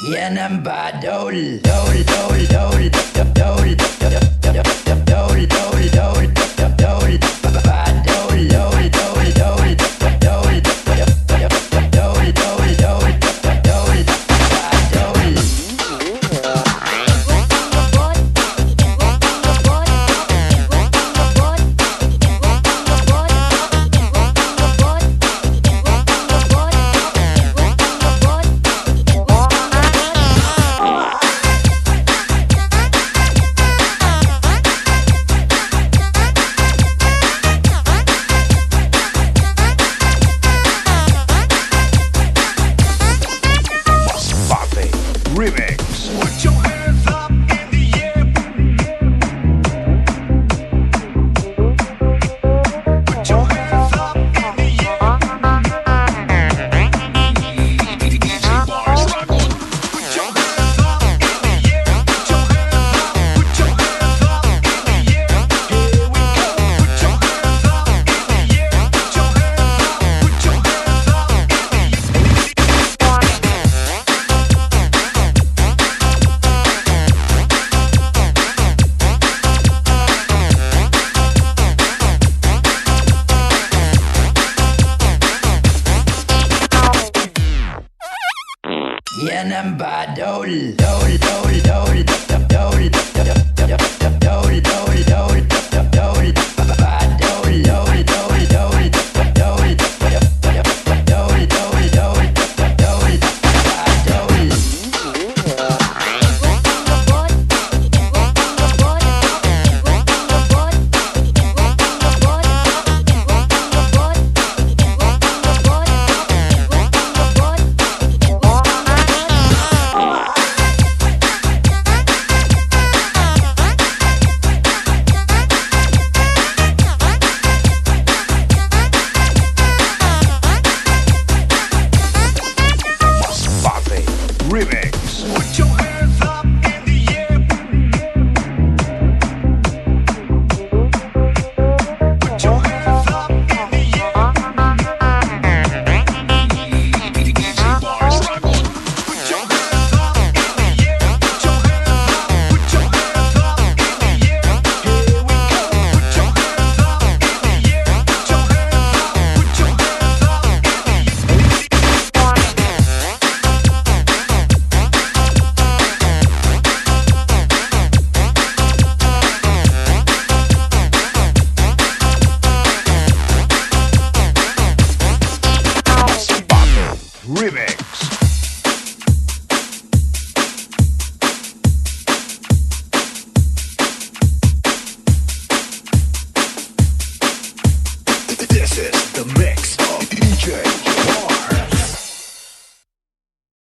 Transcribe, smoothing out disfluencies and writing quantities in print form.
Yan ang Badol. Dol, dol, dol, dol, dol, dol, dol, dol, dol, dol, dol, Badol, dol, dol, dol, dol, dol, dol, dol, dol, Remix. Put your hands up in the air. Put your hands up in the air. DJ bars rock on. Put your hands up in the air. Put your hands up. Put your hands up in the air. Here we go. Put your hands up in the air. Put your hands up. Put your hands up in the air. Yan ang Badol. Dol, dol, dol, dol, dol, dol, dol, dol, dol, dol, dol, Badol, dol, dol, dol, dol, dol, dol, dol, dol, Badol. Remix. Put your hands up in the air. Put your hands up in the air. DJ bars rock on. Put your hands up in the air. Put your hands up. Put your hands up in the air. Here we go. Put your hands up in the air. Put your hands up. Put your hands up in the air. Remix. This is the